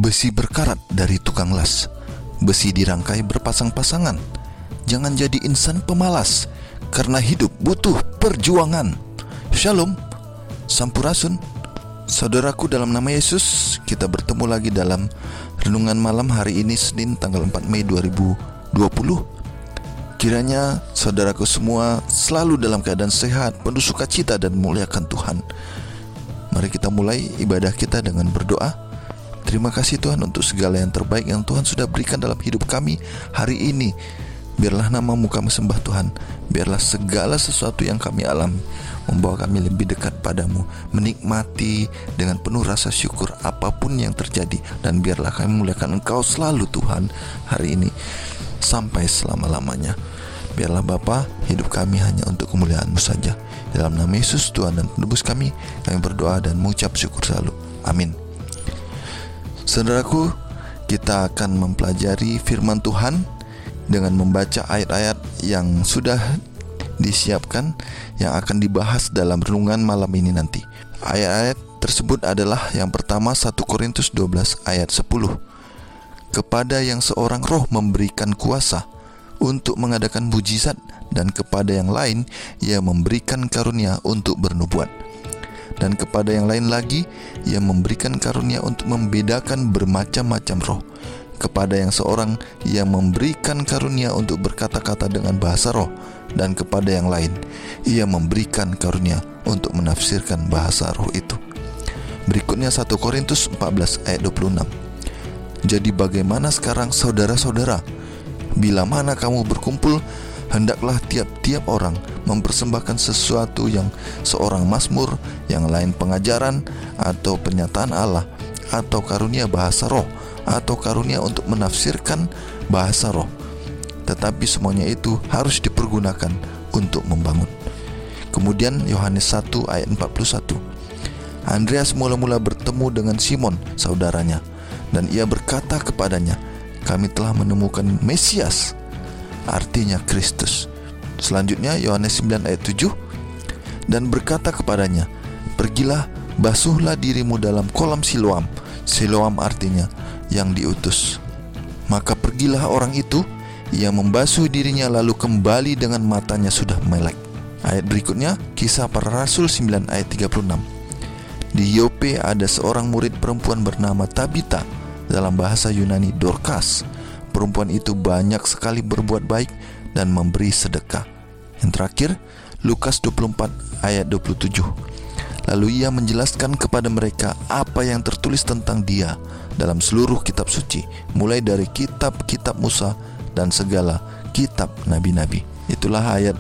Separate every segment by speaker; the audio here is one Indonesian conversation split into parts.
Speaker 1: Besi berkarat dari tukang las, besi dirangkai berpasang-pasangan. Jangan jadi insan pemalas, karena hidup butuh perjuangan. Shalom, Sampurasun. Saudaraku dalam nama Yesus, kita bertemu lagi dalam renungan malam hari ini, Senin tanggal 4 Mei 2020. Kiranya saudaraku semua selalu dalam keadaan sehat, penuh sukacita dan memuliakan Tuhan. Mari kita mulai ibadah kita dengan berdoa. Terima kasih Tuhan untuk segala yang terbaik yang Tuhan sudah berikan dalam hidup kami hari ini. Biarlah nama-Mu kami sembah Tuhan. Biarlah segala sesuatu yang kami alami membawa kami lebih dekat padamu, menikmati dengan penuh rasa syukur apapun yang terjadi. Dan biarlah kami memuliakan Engkau selalu Tuhan hari ini sampai selama-lamanya. Biarlah Bapa, hidup kami hanya untuk kemuliaan-Mu saja. Dalam nama Yesus Tuhan dan Penebus kami berdoa dan mengucap syukur selalu. Amin. Saudaraku, kita akan mempelajari firman Tuhan dengan membaca ayat-ayat yang sudah disiapkan yang akan dibahas dalam renungan malam ini nanti. Ayat-ayat tersebut adalah yang pertama 1 Korintus 12 ayat 10. Kepada yang seorang roh memberikan kuasa untuk mengadakan mujizat, dan kepada yang lain ia memberikan karunia untuk bernubuat, dan kepada yang lain lagi ia memberikan karunia untuk membedakan bermacam-macam roh. Kepada yang seorang ia memberikan karunia untuk berkata-kata dengan bahasa roh, dan kepada yang lain ia memberikan karunia untuk menafsirkan bahasa roh itu. Berikutnya 1 Korintus 14 ayat 26. Jadi bagaimana sekarang saudara-saudara? Bila mana kamu berkumpul, hendaklah tiap-tiap orang mempersembahkan sesuatu, yang seorang mazmur, yang lain pengajaran, atau penyataan Allah, atau karunia bahasa roh, atau karunia untuk menafsirkan bahasa roh. Tetapi semuanya itu harus dipergunakan untuk membangun. Kemudian Yohanes 1 ayat 41. Andreas mula-mula bertemu dengan Simon saudaranya, dan ia berkata kepadanya, kami telah menemukan Mesias, artinya Kristus. Selanjutnya Yohanes 9 ayat 7. Dan berkata kepadanya, pergilah, basuhlah dirimu dalam kolam Siloam. Siloam artinya yang diutus. Maka pergilah orang itu, ia membasuh dirinya lalu kembali dengan matanya sudah melek. Ayat berikutnya Kisah Para Rasul 9 ayat 36. Di Yope ada seorang murid perempuan bernama Tabita, dalam bahasa Yunani Dorcas. Perempuan itu banyak sekali berbuat baik dan memberi sedekah. Yang terakhir Lukas 24 ayat 27. Lalu ia menjelaskan kepada mereka apa yang tertulis tentang dia dalam seluruh kitab suci, mulai dari kitab-kitab Musa dan segala kitab nabi-nabi. Itulah ayat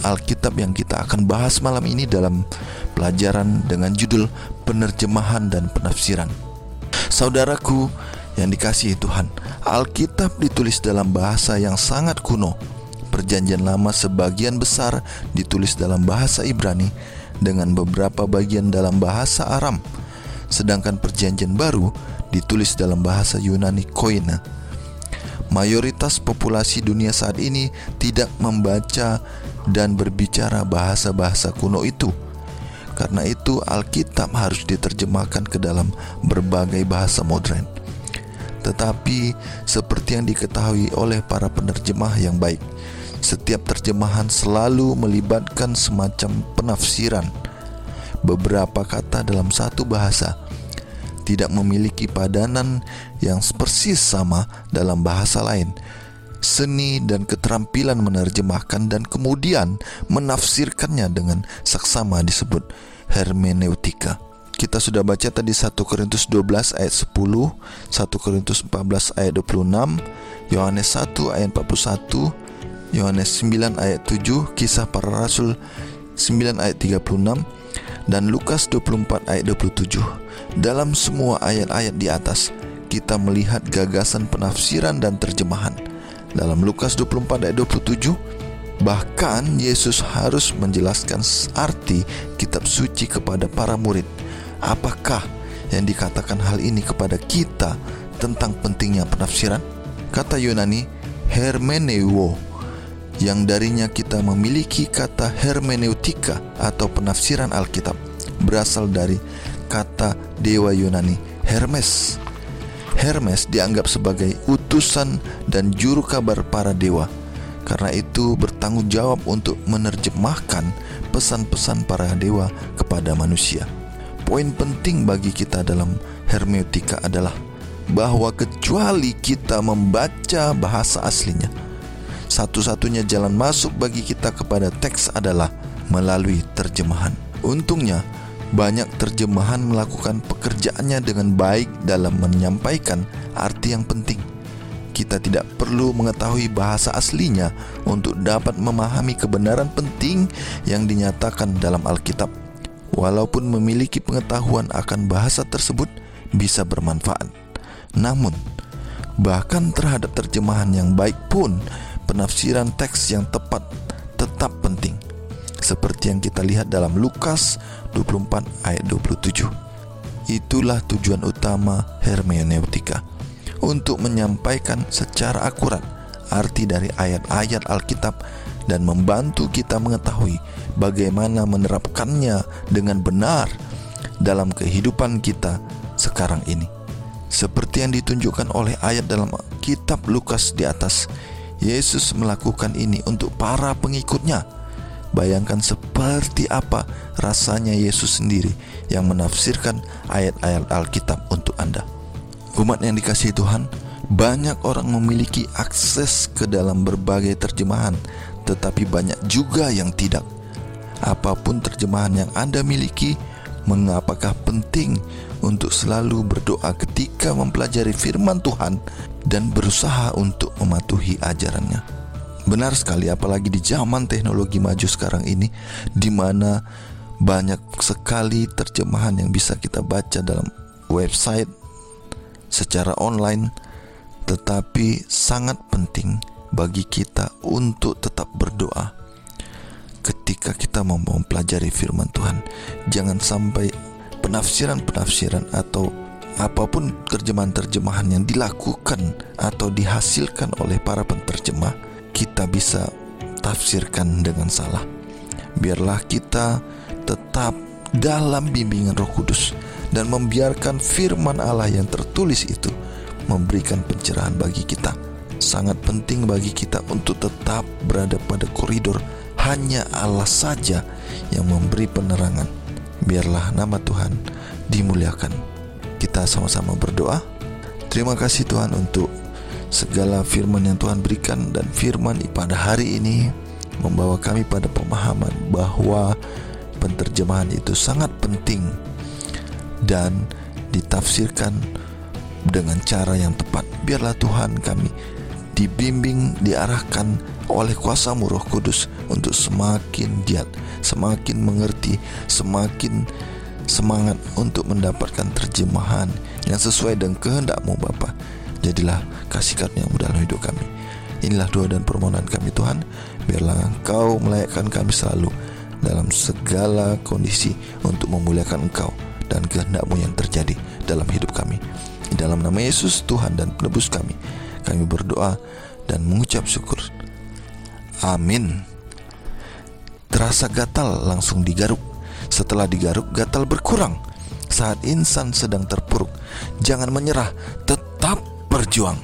Speaker 1: Alkitab yang kita akan bahas malam ini dalam pelajaran dengan judul penerjemahan dan penafsiran. Saudaraku yang dikasihi Tuhan, Alkitab ditulis dalam bahasa yang sangat kuno. Perjanjian Lama sebagian besar ditulis dalam bahasa Ibrani dengan beberapa bagian dalam bahasa Aram, sedangkan Perjanjian Baru ditulis dalam bahasa Yunani Koine. Mayoritas populasi dunia saat ini tidak membaca dan berbicara bahasa-bahasa kuno itu. Karena itu Alkitab harus diterjemahkan ke dalam berbagai bahasa modern. Tetapi seperti yang diketahui oleh para penerjemah yang baik, setiap terjemahan selalu melibatkan semacam penafsiran. Beberapa kata dalam satu bahasa tidak memiliki padanan yang persis sama dalam bahasa lain. Seni dan keterampilan menerjemahkan dan kemudian menafsirkannya dengan saksama disebut hermeneutika. Kita sudah baca tadi 1 Korintus 12 ayat 10, 1 Korintus 14 ayat 26, Yohanes 1 ayat 41, Yohanes 9 ayat 7, Kisah Para Rasul 9 ayat 36, dan Lukas 24 ayat 27. Dalam semua ayat-ayat di atas, kita melihat gagasan penafsiran dan terjemahan. Dalam Lukas 24 ayat 27, bahkan Yesus harus menjelaskan arti kitab suci kepada para murid. Apakah yang dikatakan hal ini kepada kita tentang pentingnya penafsiran? Kata Yunani hermeneuo, yang darinya kita memiliki kata hermeneutika atau penafsiran Alkitab, berasal dari kata dewa Yunani Hermes. Hermes dianggap sebagai utusan dan juru kabar para dewa. Karena itu bertanggung jawab untuk menerjemahkan pesan-pesan para dewa kepada manusia. Poin penting bagi kita dalam hermeneutika adalah bahwa kecuali kita membaca bahasa aslinya, satu-satunya jalan masuk bagi kita kepada teks adalah melalui terjemahan. Untungnya, banyak terjemahan melakukan pekerjaannya dengan baik dalam menyampaikan arti yang penting. Kita tidak perlu mengetahui bahasa aslinya untuk dapat memahami kebenaran penting yang dinyatakan dalam Alkitab. Walaupun memiliki pengetahuan akan bahasa tersebut bisa bermanfaat. Namun, bahkan terhadap terjemahan yang baik pun, penafsiran teks yang tepat tetap penting. Seperti yang kita lihat dalam Lukas 24 ayat 27. Itulah tujuan utama hermeneutika, untuk menyampaikan secara akurat arti dari ayat-ayat Alkitab dan membantu kita mengetahui bagaimana menerapkannya dengan benar dalam kehidupan kita sekarang ini. Seperti yang ditunjukkan oleh ayat dalam kitab Lukas di atas, Yesus melakukan ini untuk para pengikutnya. Bayangkan seperti apa rasanya Yesus sendiri yang menafsirkan ayat-ayat Alkitab untuk Anda. Umat yang dikasihi Tuhan, banyak orang memiliki akses ke dalam berbagai terjemahan, tetapi banyak juga yang tidak. Apapun terjemahan yang Anda miliki, mengapakah penting untuk selalu berdoa ketika mempelajari firman Tuhan dan berusaha untuk mematuhi ajarannya? Benar sekali, apalagi di zaman teknologi maju sekarang ini, di mana banyak sekali terjemahan yang bisa kita baca dalam website secara online. Tetapi sangat penting bagi kita untuk tetap berdoa ketika kita mau mempelajari firman Tuhan. Jangan sampai penafsiran-penafsiran atau apapun terjemahan-terjemahan yang dilakukan atau dihasilkan oleh para penterjemah, kita bisa tafsirkan dengan salah. Biarlah kita tetap dalam bimbingan Roh Kudus dan membiarkan firman Allah yang tertulis itu memberikan pencerahan bagi kita. Sangat penting bagi kita untuk tetap berada pada koridor hanya Allah saja yang memberi penerangan. Biarlah nama Tuhan dimuliakan. Kita sama-sama berdoa. Terima kasih Tuhan untuk segala firman yang Tuhan berikan, dan firman pada hari ini membawa kami pada pemahaman bahwa penterjemahan itu sangat penting dan ditafsirkan dengan cara yang tepat. Biarlah Tuhan kami dibimbing, diarahkan oleh kuasa-Mu Roh Kudus untuk semakin giat, semakin mengerti, semakin semangat untuk mendapatkan terjemahan yang sesuai dengan kehendak-Mu Bapa. Jadilah kasih karunia-Mu dalam hidup kami. Inilah doa dan permohonan kami Tuhan. Biarlah Engkau melayakkan kami selalu dalam segala kondisi untuk memuliakan Engkau dan kehendak-Mu yang terjadi dalam hidup kami. Di dalam nama Yesus Tuhan dan Penebus kami berdoa dan mengucap syukur. Amin. Terasa gatal, langsung digaruk. Setelah digaruk, gatal berkurang. Saat insan sedang terpuruk, jangan menyerah, tetap berjuang.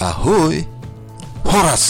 Speaker 1: Ahoy, Horas!